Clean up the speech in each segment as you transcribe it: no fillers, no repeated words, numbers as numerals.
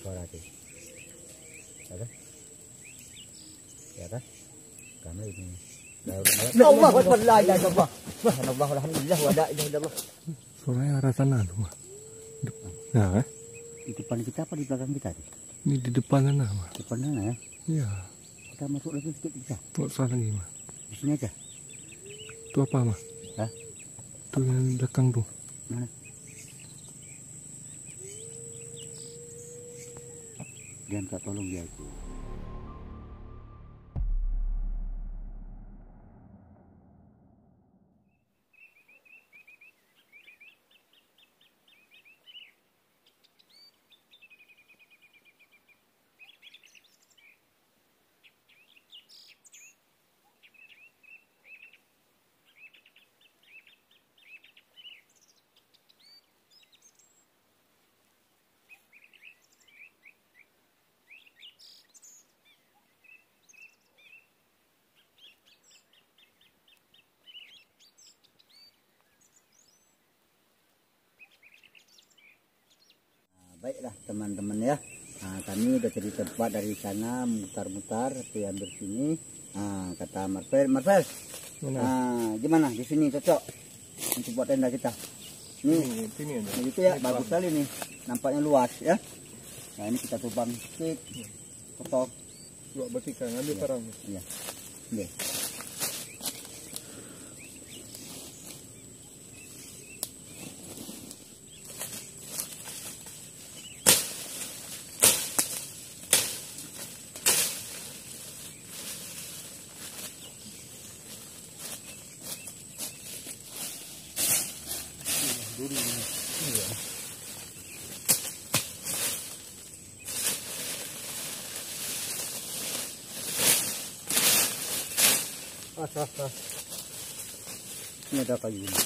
suara tuh. Ya kan? Kamu ini. Allah Akbar, la ilaha illallah. Subhanallah, alhamdulillah, wa la ilaha illallah. Suaranya arah sana tuh, Mas. Nah, Di depan kita apa di belakang kita? ini di depan sana, Mas. Depan sana ya. Iya. Kita masuk lagi sedikit bisa. Tuh sana lagi, Mas. Di sini aja. Itu apa, Mas? Hah? Tuh yang di belakang tuh. Mana? Dia minta tolong dia itu. Baiklah teman-teman ya, kami udah cari tempat dari sana mutar-mutar tapi hampir sini. Kata Marvel, gimana di sini cocok untuk buat tenda kita? Ini itu ya, bagus sekali nih, nampaknya luas ya. Nah ini kita tubang sedikit, kotok. Buat bersihkan, ambil parang. Iya. Oke. Ini ada kayu ini.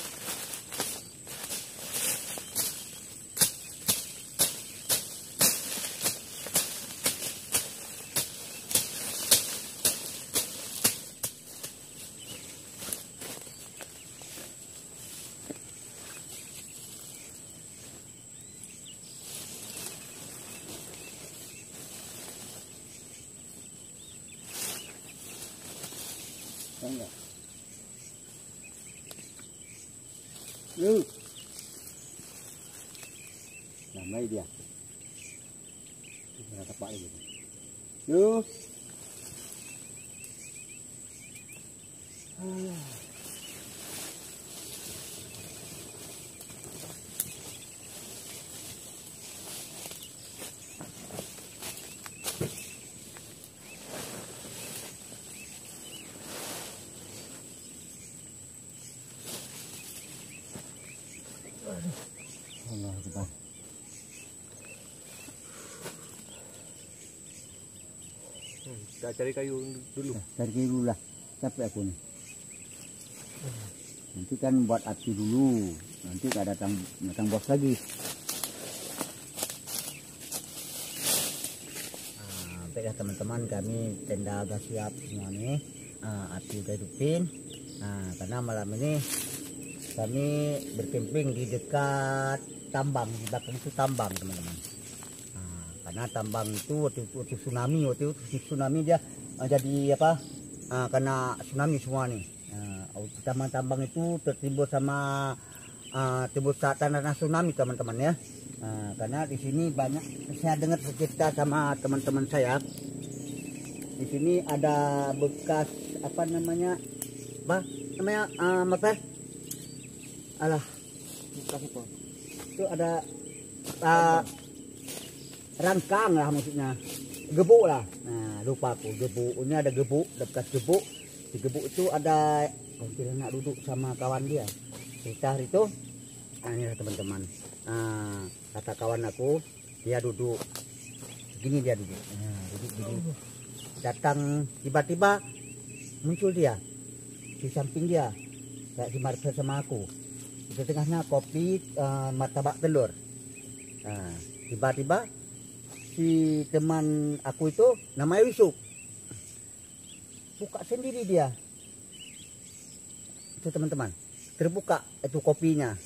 Enggak. Namai dia. Kita tapak lagi. Allah Akbar. Kita cari kayu dulu. Cari kayu dulu lah. Capek aku nih. Nanti kan buat api dulu. Nanti gak datang bos lagi. Baiklah teman-teman, kami tenda udah siap semua nih. Api udah hidupin. Karena malam ini kami berkemping di dekat tambang, di belakang itu tambang teman-teman. Karena tambang itu waktu tsunami dia jadi apa? Karena tsunami semua nih. Tambang itu tertimbun sama timbul tanah tsunami teman-teman ya. Karena di sini banyak, saya dengar cerita sama teman-teman saya. Di sini ada bekas apa namanya? Apa? Alah, bekas apa? Itu ada rangkang lah maksudnya, gebuk lah. Nah lupa aku, gebuk ini ada gebuk, ada bekas gebuk. Di gebuk itu ada kira nak duduk sama kawan dia. Cerita hari itu, ini teman-teman. Kata kawan aku, dia duduk, begini dia duduk. Duduk begini. Datang tiba-tiba muncul dia di samping dia, kayak si Marcel sama aku. Di tengahnya kopi, martabak telur. Tiba-tiba si teman aku itu namanya Yusuf buka sendiri dia itu teman-teman, terbuka itu kopinya.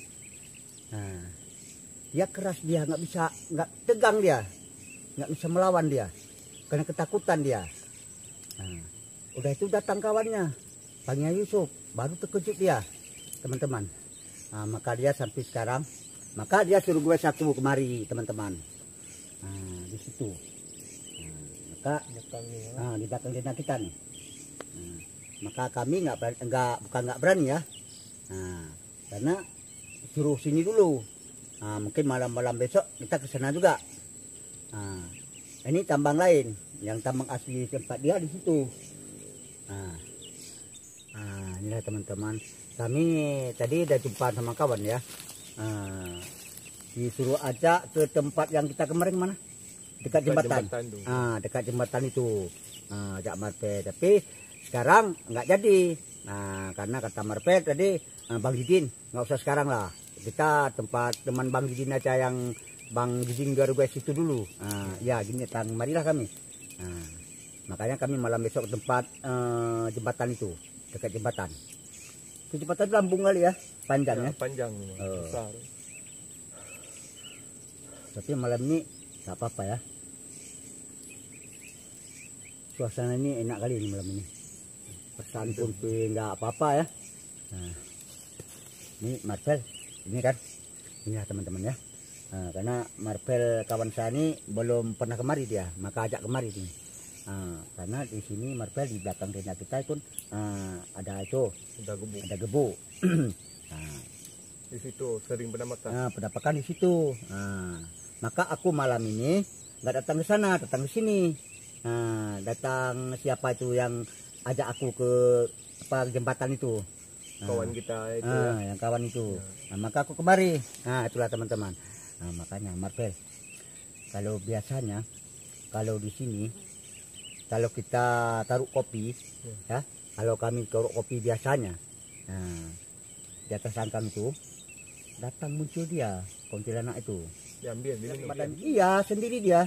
Dia keras, dia nggak bisa, nggak tegang, dia nggak bisa melawan dia, karena ketakutan dia. Nah, udah itu datang kawannya, panggil Yusuf, baru terkejut dia, teman-teman. Nah, maka dia sampai sekarang, maka dia suruh gue satu kemari, teman-teman. Nah, di situ. Nah, maka di belakang tenda kita nih. Nah, maka kami bukan nggak berani ya. Nah, karena suruh sini dulu. Nah, mungkin malam-malam besok kita ke sana juga. Nah, ini tambang lain, yang tambang asli tempat dia di situ. Nah, inilah teman-teman. Kami tadi udah jumpa sama kawan ya. Disuruh ajak ke tempat yang kita kemarin mana? Dekat jembatan. Dekat jembatan itu. Ajak Marpe. Tapi sekarang nggak jadi. Nah, karena kata Marpe tadi, Bang Didin nggak usah sekarang lah. Kita tempat teman Bang Didin aja, yang Bang Didin Garugas itu dulu. Ya gini, marilah kami. Makanya kami malam besok ke tempat jembatan itu, dekat jembatan. Itu jembatan lambung kali ya, panjang ya. Panjang, besar. Tapi malam ini nggak apa-apa ya. Suasana ini enak kali ini malam ini. Perasaan pun nggak apa-apa ya. Nah, ini Marcel, ini kan, inilah teman-teman ya. Karena Marcel kawan saya ini belum pernah kemari dia, maka ajak kemari nih. Karena di sini Marcel di belakang tenda kita itu ada gebu. Di situ sering penampakan. Penampakan di situ. Maka aku malam ini nggak datang ke sana, datang ke sini. Datang siapa itu yang ajak aku ke jembatan itu? Kawan kita itu. Yang kawan itu. Maka aku kemari. Itulah teman-teman. Makanya Marcel, kalau biasanya kalau di sini, kalau kita taruh kopi, ya, kalau kami taruh kopi biasanya, di atas rangkang itu datang muncul dia, kuntilanak itu. Diambil, diminum. Iya, sendiri dia.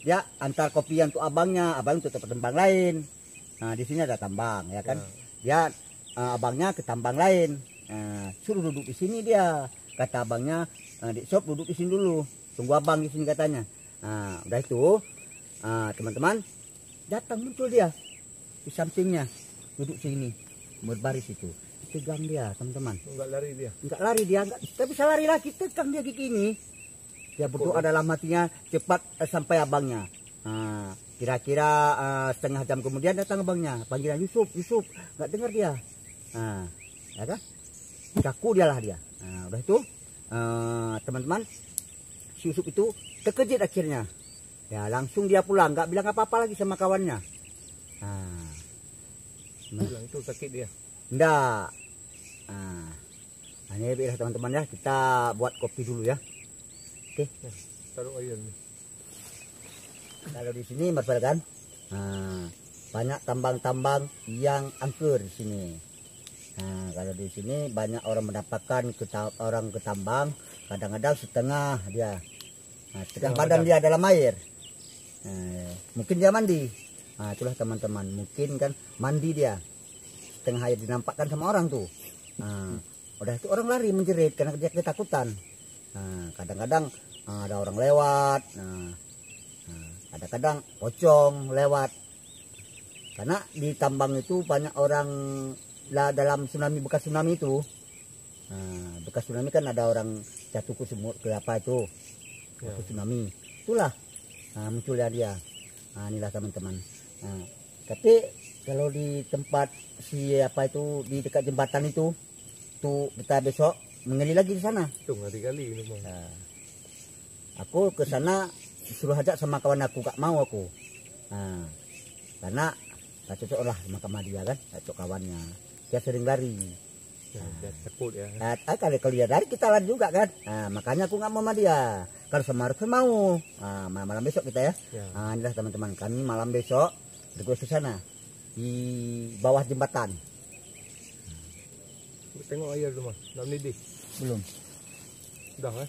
Dia antar kopi yang untuk abangnya, abang untuk tempat tambang lain. Nah, di sini ada tambang, ya kan? Dia abangnya ke tambang lain. Suruh duduk di sini dia. Kata abangnya, di shop duduk di sini dulu, tunggu abang di sini katanya. Udah itu, teman-teman, datang muncul dia di sampingnya, duduk sini, berbaris itu, tegang dia, teman-teman. Enggak lari dia. Enggak lari dia, kita bisa lari lagi, tegang dia gigi ini. Dia berdoa dalam hatinya cepat sampai abangnya. Kira-kira setengah jam kemudian datang abangnya, panggilan Yusuf, nggak dengar dia. Ya kan? Kaku dia lah dia. Udah itu, teman-teman, si Yusuf itu terkejut akhirnya. Ya langsung dia pulang, nggak bilang apa-apa lagi sama kawannya. Bilang itu sakit dia. Enggak. Ini biar teman-teman ya, kita buat kopi dulu ya. Oke. Taruh air nih. Kalau di sini Marcel kan, banyak tambang-tambang yang angker di sini. Kalau di sini banyak orang mendapatkan orang ke tambang, kadang-kadang setengah dia, setengah badan dia dalam air. Mungkin dia mandi. Itulah teman-teman, mungkin kan mandi dia, setengah air dinampakkan sama orang tuh. Udah itu orang lari menjerit karena dia ketakutan. Kadang-kadang ada orang lewat, kadang-kadang pocong lewat. Karena di tambang itu banyak orang lah, dalam tsunami, bekas tsunami itu. Bekas tsunami kan ada orang jatuh ke sumur, ke apa itu, ke tsunami. Itulah munculnya dia. Inilah teman-teman. Tapi kalau di tempat siapa itu, di dekat jembatan itu, tuh kita besok menggali lagi di sana. Tuh kali ini bang. Aku ke sana disuruh ajak sama kawan aku, gak mau aku. Karena gak cocok lah sama dia kan, gak cocok kawannya. Dia sering lari. Dia takut ya. Kalau dia lari kita lari juga kan. Makanya aku nggak mau sama dia. Kalau sama Marcel mau. Malam besok kita ya. Inilah teman-teman, kami malam besok bergegas ke sana di bawah jembatan. Tengok air tu mas. Dah mendidih? Belum. Dah kan?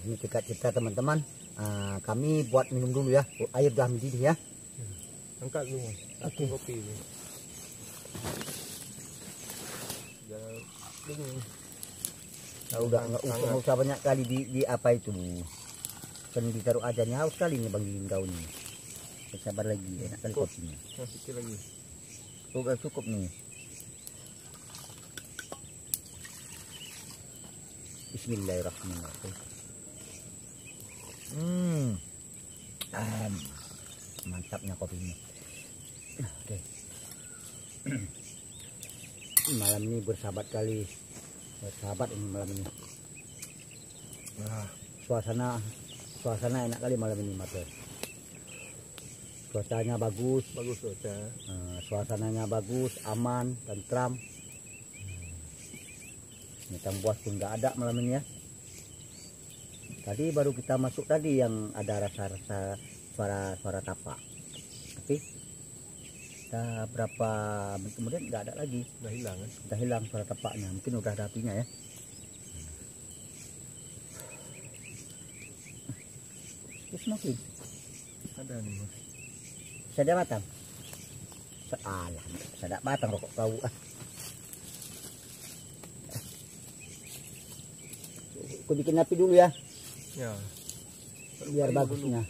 Ini dekat kita teman-teman. Kami buat minum dulu ya. Air dah mendidih ya. Angkat dulu mas. Oke. Kopi ni. Udah nggak usah banyak kali di apa itu. kan ditaruh ajannya haus kali nih Bang Gigin kau nih. Sabar lagi, enak kali Cukup. kopinya. Nah, sikit lagi. Udah cukup nih. Bismillahirrahmanirrahim. Mantapnya kopinya. Oke. Malam ini bersahabat kali. Bersahabat ini malam ini. Nah, Suasana enak kali malam ini, Mas. Cuacanya bagus, bagus cuaca. suasananya bagus, aman, tentram. Binatang buas pun nggak ada malam ini ya. Tadi baru kita masuk tadi yang ada rasa-rasa suara tapak. Tapi kita berapa menit kemudian nggak ada lagi. Udah hilang kan? Udah hilang suara tapaknya. Mungkin udah ada apinya ya. Terus makin Ada nih Mas. sada batang. Salah, sada batang rokok kau. Aku bikin api dulu ya, Ya. biar Ayo bagusnya.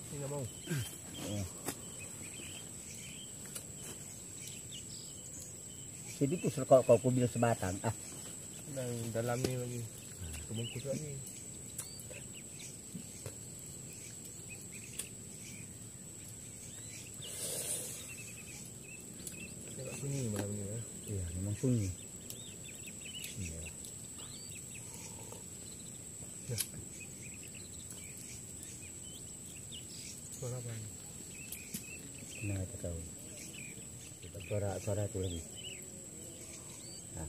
Ini nggak mau. Jadi tuh kalau kau bilang sebatang. Dan dalam ni lagi. Kebungkus lagi. Tengok sini malam ni ya. Iya, memang sunyi. Iya. Suara apa ni? Mana tak tahu. Suara itu lagi. Nah,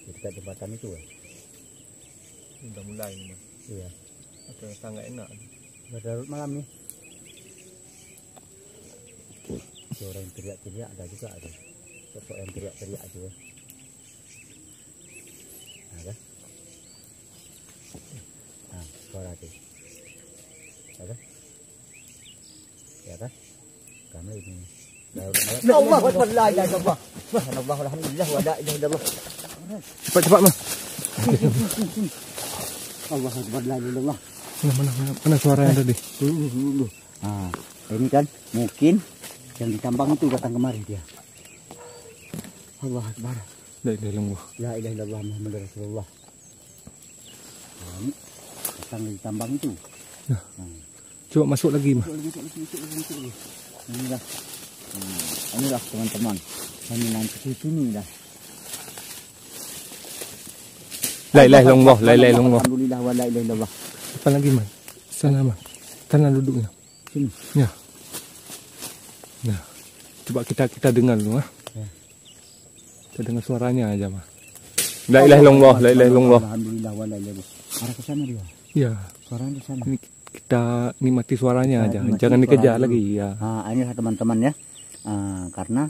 di dekat jembatan itu ya. Ini dah mulai ni Mas. Iya. Macam sangat enak. Berlarut malam nih. Ada orang yang teriak-teriak ada juga ada. Sosok yang teriak-teriak aja ya. Ada. Nah, suara tuh. Ada. Ya kan? Kamu ini. Allah Akbar, la ilaha illallah. Subhanallah walhamdulillah wa la ilaha illallah. Cepat Mas. Allah Akbar, la ilaha illallah. Mana suara yang tadi? Nah, ini kan mungkin yang ditambang itu datang kemari dia. Allah Akbar. La ilaha illallah. La ilaha illallah Muhammadur Rasulullah. Nah, ini datang ditambang itu. Nah. Coba masuk lagi Mas. Masuk lagi. Inilah. Inilah teman-teman. Kami nanti di sini dah. La ilaha illallah, la ilaha illallah. Alhamdulillah wa la ilaha illallah. Apa lagi Mas? Sana Mas. Sana duduknya. Sini. Ya. Nah, coba kita dengar dulu ah. Ya. Kita dengar suaranya aja Mas. La ilaha illallah, la ilaha illallah. Alhamdulillah wa la ilaha illallah. Arah ke sana dia. Ya. Suaranya di sana. Ini kita nikmati suaranya aja. Nikmati Jangan dikejar suaranya lagi dulu. ya. Nah, inilah teman-teman ya. Karena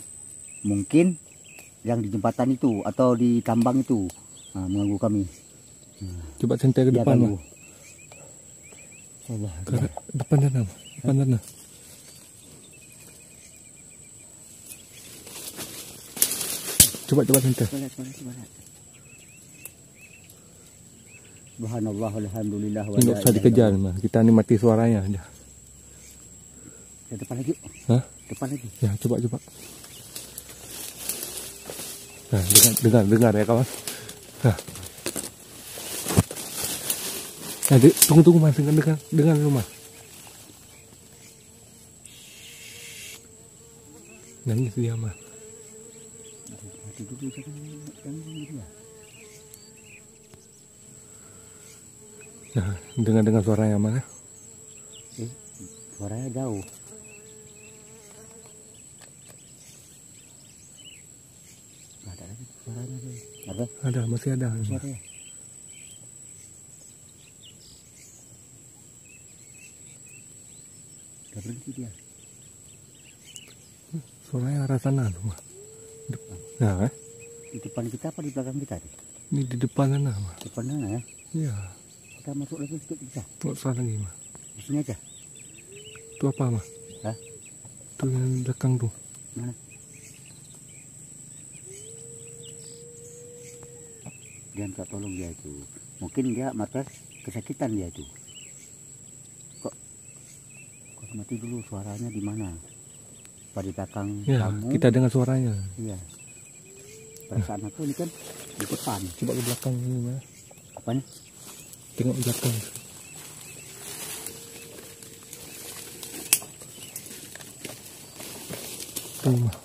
mungkin yang di jembatan itu atau di tambang itu mengganggu kami. Coba sentai ke Dia depan ganggu. Mas. Allah. Ke depan sana Mas. Depan sana. Coba sentai. Balat. Subhanallah walhamdulillah wa Tidak la usah ilaha dikejar illallah. Mas. Kita nikmati suaranya aja. Ya, depan lagi. Hah? Depan lagi. Ya, coba. Nah, dengar ya kawan. Nah. Nah, tunggu Mas, dengar dulu Mas. Nangis dia Mas. Duduk jangan gitu ya. Nah, dengar suaranya Mas. Suaranya jauh. Nggak ada lagi suaranya. Ada? Masih ada. Masih ada ya? Udah berhenti dia. Suaranya arah sana tuh Mas. Nah, Di depan kita apa di belakang kita? ini di depan sana Mas. Depan sana ya. Iya. Kita masuk lagi sedikit bisa. Nggak usah lagi mah. Di sini aja. Itu apa mah? Hah? Tuh yang di belakang tuh. Mana? Dia minta tolong dia itu. Mungkin dia Martes kesakitan dia itu. Kok mati dulu suaranya di mana? Apa di belakang Ya, kamu? kita dengar suaranya. Iya. Perasaan aku ini kan di depan. Coba ke belakang ini mah. Apanya? Tengok ke belakang. Tuh mah.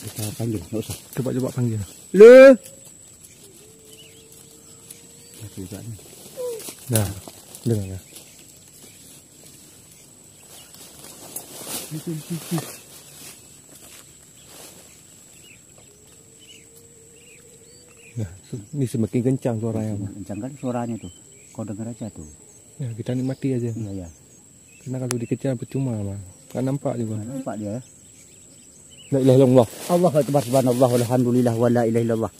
Kita panggil, nggak usah. Coba panggil. Lu. Mati juga nih. Nah, dengar ya. Nah, ini semakin kencang suaranya mah. Kencang kali suaranya tuh. Kau dengar aja tuh. Ya, kita nikmati aja. Iya ya. Karena kalau dikejar percuma mah. Kan nampak juga. Nah, nampak dia. La ilaha illallah. Allahu akbar subhanallah walhamdulillah wa la ilaha illallah.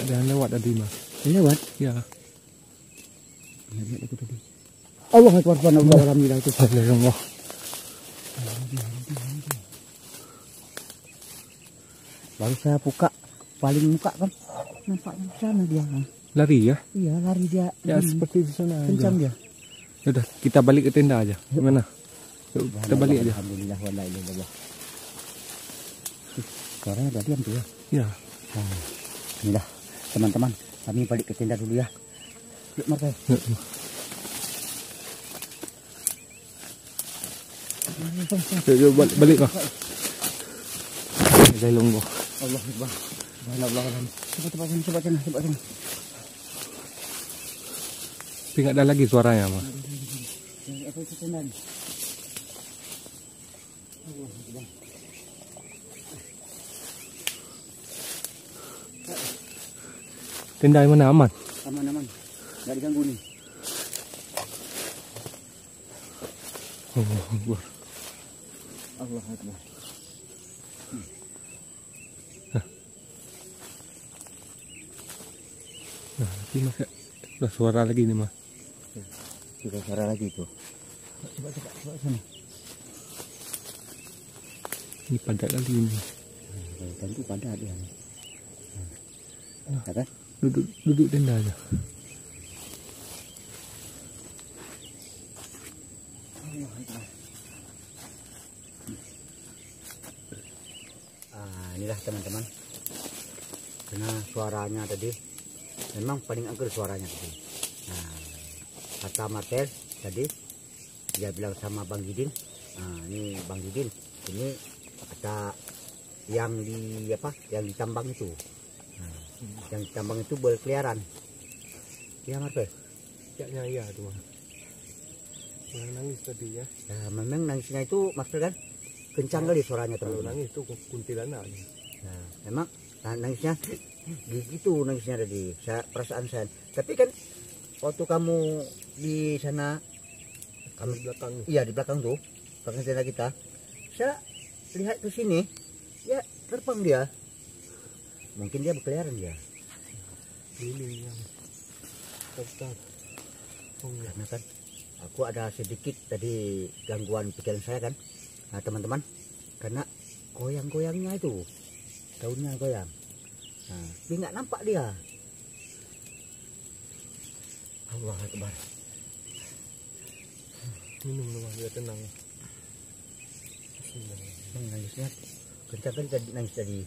Jangan lewat tadi mah. Lewat. Ya. Lihat aku tadi. Allahu akbar subhanallah walhamdulillah itu. La ilaha illallah. Baru saya buka paling muka kan nampaknya di sana dia. Lari ya? Iya lari dia. Ya seperti di sana Kencang aja. dia. Yaudah, kita balik ke tenda aja. Gimana? Yuk, kita balik aja. Alhamdulillah wa la ilaha illallah. Suaranya udah diam tuh ya. Ya. Nah, inilah teman-teman, kami balik ke tenda dulu ya. Yuk Marta. Yuk. Yuk, balik kah? Dari longgo. Allah Akbar. Subhanallah. Coba sana. Tapi nggak ada lagi suaranya mah. Apa itu tenda nih? Allah Akbar. Tenda yang mana aman? Aman. Nggak diganggu nih. Allah Akbar. Allah Akbar. Nah, ini masih udah suara lagi nih mah. Kita suara lagi tuh. Coba sana. Ini padat kali ini. Tentu pada dia. Ya kan? Duduk tenda aja. Inilah teman-teman. Karena suaranya tadi memang paling angker suaranya tadi. Nah, kata Martel tadi dia bilang sama Bang Jidin. Nah, ini Bang Jidin. Ini kata yang di apa? Yang ditambang itu. Nah, yang ditambang itu berkeliaran. Iya Martel. Kayaknya iya tuh mah. Yang nangis tadi ya. Nah, memang nangisnya itu Martel kan kencang kali suaranya Kalau teman-teman. nangis tuh kuntilanak. Nah, memang nangisnya gitu nangisnya tadi. Perasaan saya. Tapi kan waktu kamu di sana, Kamu di belakang nih. iya di belakang tuh, belakang tenda kita, saya lihat ke sini, ya terbang dia. Mungkin dia berkeliaran dia. Ini yang tetap. Oh ya. Karena kan aku ada sedikit tadi gangguan pikiran saya kan. Nah teman-teman, karena goyang-goyangnya itu, daunnya goyang. Nah, tapi nggak nampak dia. Allah Akbar. Minum dulu biar tenang. Bismillah. Nangisnya kencang kan tadi nangis tadi.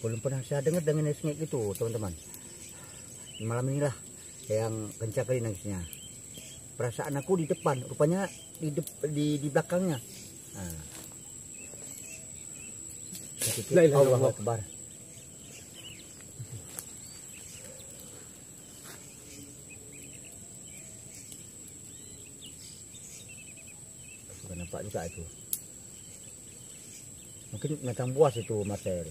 Belum pernah saya dengar dengan nangisnya gitu teman-teman. Malam inilah yang kencang kali nangisnya. Perasaan aku di depan, rupanya di belakangnya. Nah. Sedikit Allah Akbar. Sudah nampak juga itu. Mungkin binatang buas itu Marcel.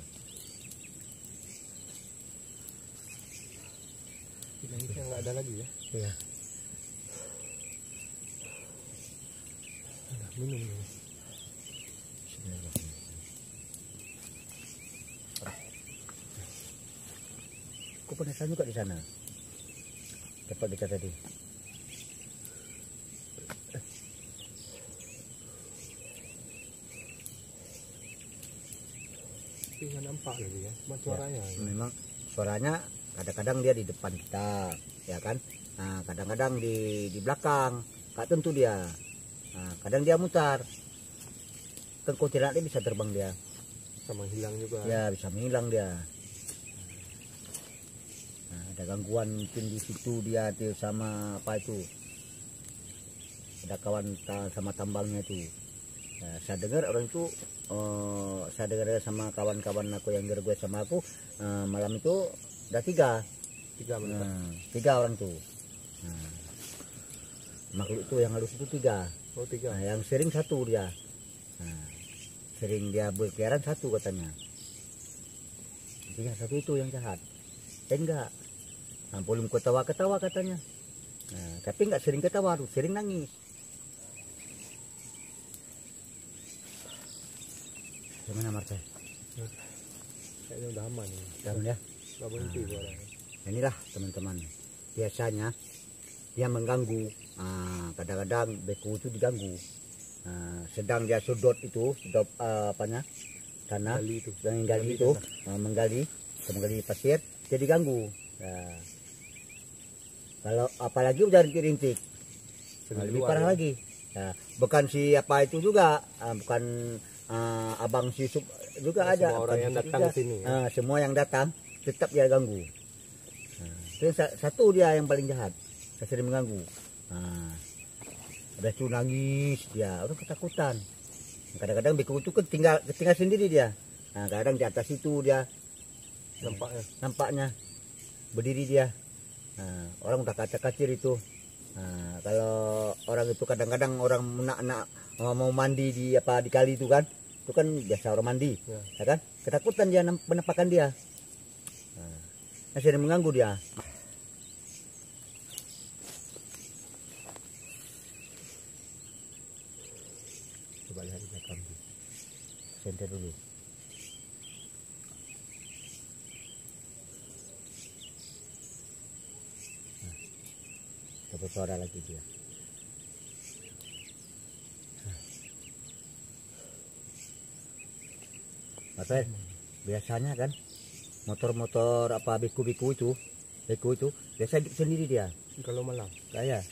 Nangisnya nggak ada lagi ya. Iya. Minum dulu. Aku penasaran juga di sana. Dapat kita tadi. Tapi nggak nampak lagi ya, cuma suaranya. Memang suaranya kadang-kadang dia di depan kita, ya kan? Nah, kadang-kadang di belakang, nggak tentu dia. Nah, kadang dia mutar. Kan kuntilanak dia bisa terbang dia. Sama hilang juga. Ya, bisa menghilang dia. Nah, ada gangguan mungkin di situ dia tuh sama apa itu? Ada kawan sama tambangnya itu. Nah, saya dengar orang itu, saya dengar sama kawan-kawan aku yang gue sama aku, malam itu ada tiga orang tuh. Nah, makhluk itu yang halus itu tiga. Oh, 3. Nah, yang sering satu dia. Nah, sering dia berkeliaran satu katanya. Yang satu itu yang jahat. Enggak. Nah, belum ketawa-ketawa katanya. Nah, tapi enggak sering ketawa, sering nangis. Gimana Marcel? Kayaknya udah aman nih. Aman ya? Nggak berhenti suaranya. Inilah teman-teman. Biasanya dia mengganggu. Kadang-kadang beku itu diganggu. Sedang dia sedot itu, sedot apanya? Tanah. Gali itu. Yang gali itu, menggali pasir, dia diganggu. Nah, kalau apalagi udah rintik-rintik, lebih parah lagi. Nah, bukan si apa itu juga, bukan abang si Sup juga Nah, ada. semua orang yang datang ke sini. Semua yang datang tetap dia ganggu. Itu satu dia yang paling jahat, sering mengganggu. Udah tuh nangis dia, orang ketakutan. Kadang-kadang beku itu kan tinggal sendiri dia. Nah, kadang di atas itu dia nampaknya berdiri dia. Orang udah kaca-kacir itu. Kalau orang itu kadang-kadang orang nak mau mandi di kali itu kan biasa orang mandi, ya kan? Ketakutan dia penampakan dia. Masih mengganggu dia. Coba lihat di belakang, senter dulu. Dapat suara lagi dia. Marcel, biasanya kan motor-motor apa beku itu biasa hidup sendiri dia. Kalau malam. Kayak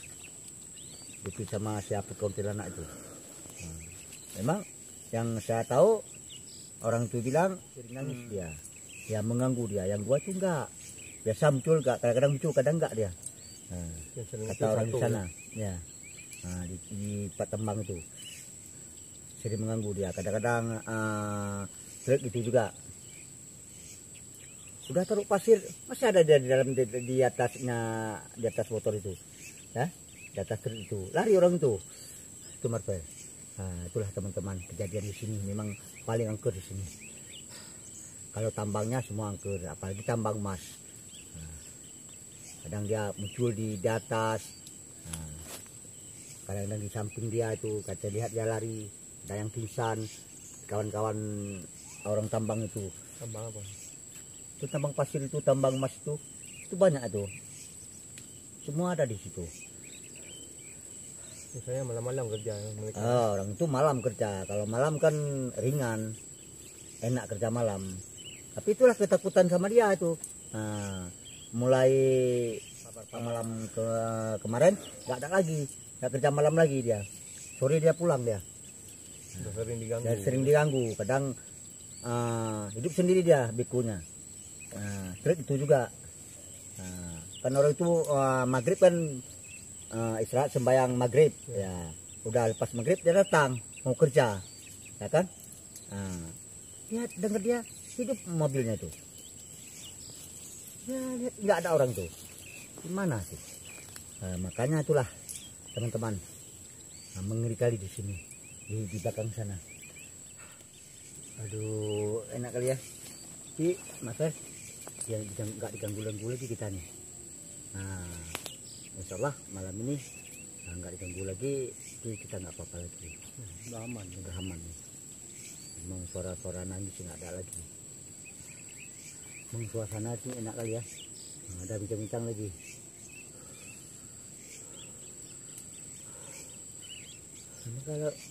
itu sama siapa kuntilanak itu. Memang yang saya tahu orang itu bilang sering nangis dia, mengganggu dia. Yang gua tuh enggak, biasa muncul enggak, kadang-kadang muncul, kadang enggak dia. Kata orang di sana, ya, di Pak Tembang itu sering mengganggu dia. Kadang-kadang truk itu juga. Sudah taruh pasir, masih ada dia di dalam di atas motor itu, ya, di atas truk itu. Lari orang itu Marcel. Itulah teman-teman kejadian di sini memang paling angker di sini. Kalau tambangnya semua angker, apalagi tambang emas. Kadang dia muncul di atas, kadang-kadang di samping dia itu, kata lihat dia lari, ada yang pingsan, kawan-kawan orang tambang itu. Tambang apa? Itu tambang pasir itu, tambang emas itu banyak itu. Semua ada di situ. Misalnya malam-malam kerja mereka. Orang itu malam kerja. Kalau malam kan ringan, enak kerja malam. Tapi itulah ketakutan sama dia itu. Mulai malam kemarin nggak ada lagi, nggak kerja malam lagi dia. Sore dia pulang dia. Sudah sering diganggu. Dan sering diganggu. Kadang hidup sendiri dia bikunya. Truk itu juga. Kan orang itu maghrib kan istirahat sembahyang maghrib, ya. Udah lepas maghrib dia datang mau kerja, ya kan? Dia dengar dia hidup mobilnya itu. Ya, nggak ada orang tuh. Gimana sih? Makanya itulah teman-teman, mengeri kali di sini, di belakang sana. Aduh, enak kali ya. Mas ya nggak diganggu lagi kita nih. Insya Allah malam ini nggak diganggu lagi, kita nggak apa-apa lagi. Udah aman. Udah aman nih. Memang suara-suara nangis nggak ada lagi. Memang suasana itu enak kali ya. Nah, ada bincang-bincang lagi. Ini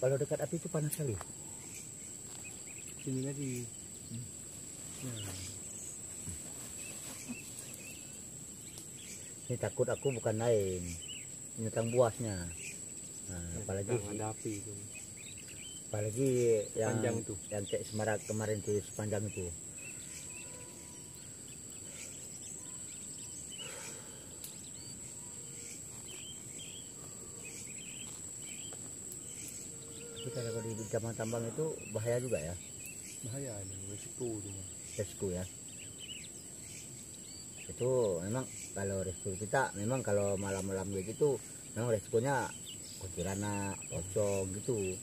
kalau dekat api itu panas sekali. Sini lagi. Ini takut aku bukan lain, ini tentang buasnya. Nah, apalagi ada api itu. Apalagi yang Panjang tuh. yang cek semarak kemarin tuh sepanjang itu. Tapi kalau di zaman tambang itu bahaya juga ya, Bahaya ini, resiko cuma. resiko ya. Itu memang kalau resiko kita memang kalau malam-malam gitu memang resikonya kuntilanak, pocong gitu.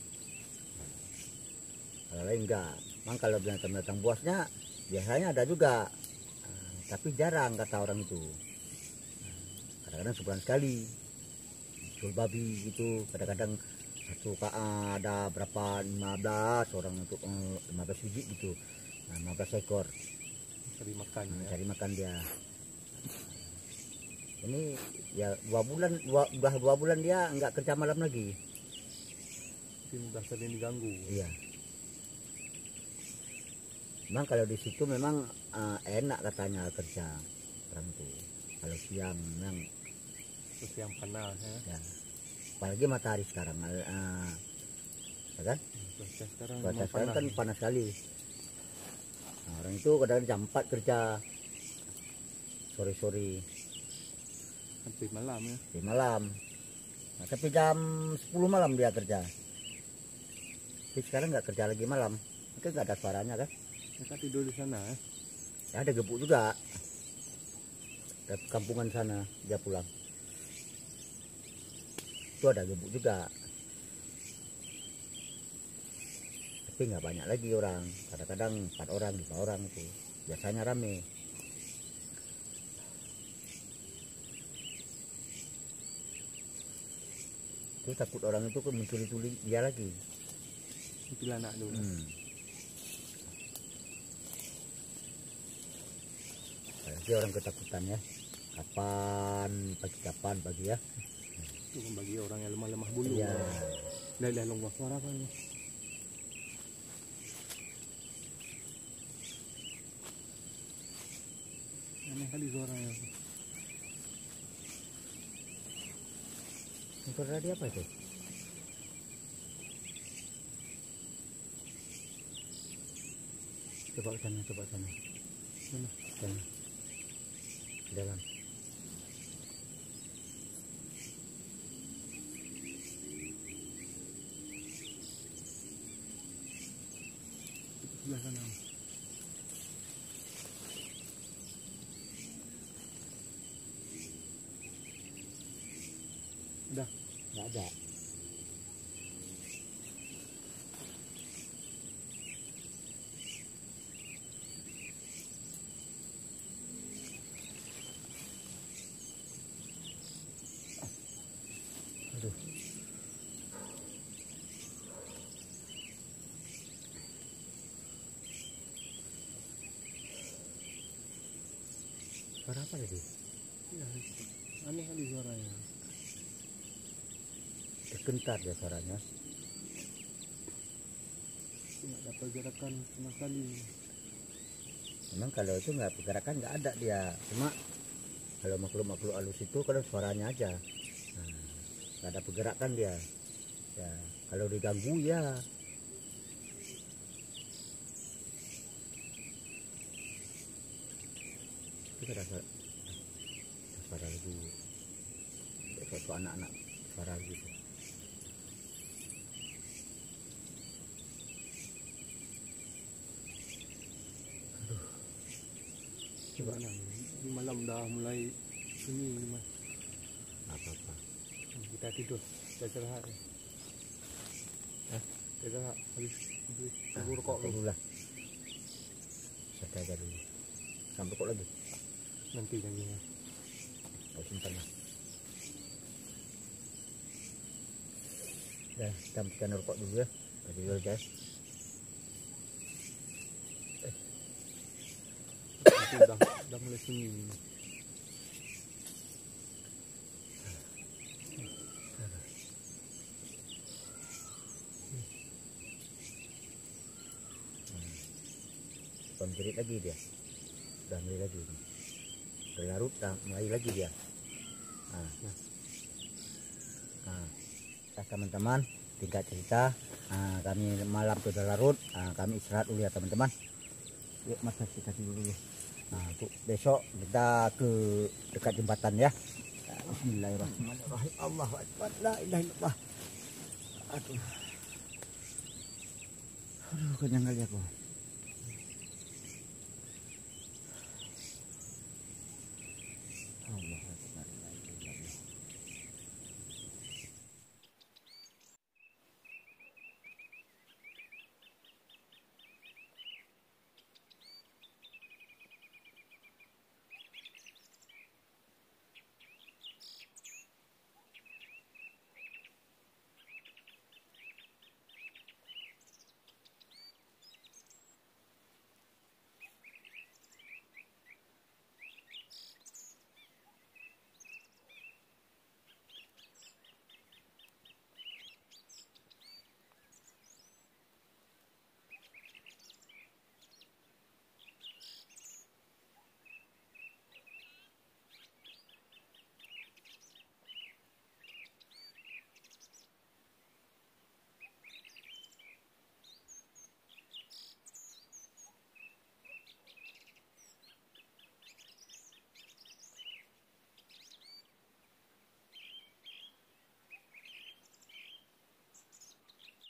Kalau lain enggak. Memang kalau binatang-binatang buasnya biasanya ada juga. Tapi jarang kata orang itu. Kadang-kadang sebulan sekali. Jual babi gitu. Kadang-kadang satu ada berapa 15 orang untuk 15 biji gitu. 15 ekor. Cari makan ya. Cari makan dia. Ini ya 2 bulan dia nggak kerja malam lagi. Mungkin udah sering diganggu. Iya. Memang kalau di situ memang enak katanya kerja orang itu. Kalau siang memang. Terus yang panas ya. Ya. Apalagi matahari sekarang, ya kan? Cuaca sekarang, Cuaca sekarang panas. kan panas sekali. Nah, orang itu kadang-kadang jam 4 kerja sore-sore. Sampai malam ya. Di malam. Nah, tapi jam 10 malam dia kerja. Tapi sekarang nggak kerja lagi malam. Mungkin nggak ada suaranya kan? Mereka tidur di sana ya. Ya, ada gebuk juga. Ke kampungan sana dia pulang. Itu ada gebuk juga. Tapi nggak banyak lagi orang. Kadang-kadang 4 orang, 5 orang itu. Biasanya rame. Itu takut orang itu mencuri-curi dia lagi. Kuntilanak dulu. Apalagi orang ketakutan ya. Kapan pagi ya. Itu kan bagi orang yang lemah-lemah bulu. Iya. Dah long suara apa ini? Aneh kali suaranya. Motor tadi apa itu? Coba ke sana. Mana? Sana. Di dalam. Itu sebelah sana. Udah. Nggak ada. Aduh. Suara apa tadi? Ya, aneh kali suaranya. Kentar ya suaranya. Tidak dapat gerakan sama sekali. Memang kalau itu nggak pergerakan nggak ada dia. Cuma kalau makhluk-makhluk halus itu kalau suaranya aja. Nah, nggak ada pergerakan dia. Ya kalau diganggu ya. Itu ada suara lagi. Suatu anak-anak suara gitu. Coba nah, ini malam dah mulai sunyi ini mas. Apa-apa. Kita tidur, kita istirahat. Kita istirahat habis tunggu rokok dulu. Dulu lah. Saya aja dulu. Sampai kok lagi. Nanti janjinya. Oh, simpan lah. Ya, kita ambilkan rokok dulu ya. Tadi dulu guys. Nanti udah mulai sunyi ini. menjerit lagi dia. Udah mulai lagi. Udah larut, mulai lagi dia. Nah, teman-teman, tingkat cerita. Kami malam sudah larut, kami istirahat dulu ya teman-teman. Yuk masa kita dulu. Untuk besok kita ke dekat jembatan ya. Bismillahirrahmanirrahim. Allahu Akbar. La ilaha illallah. Aduh, kenyang kali aku.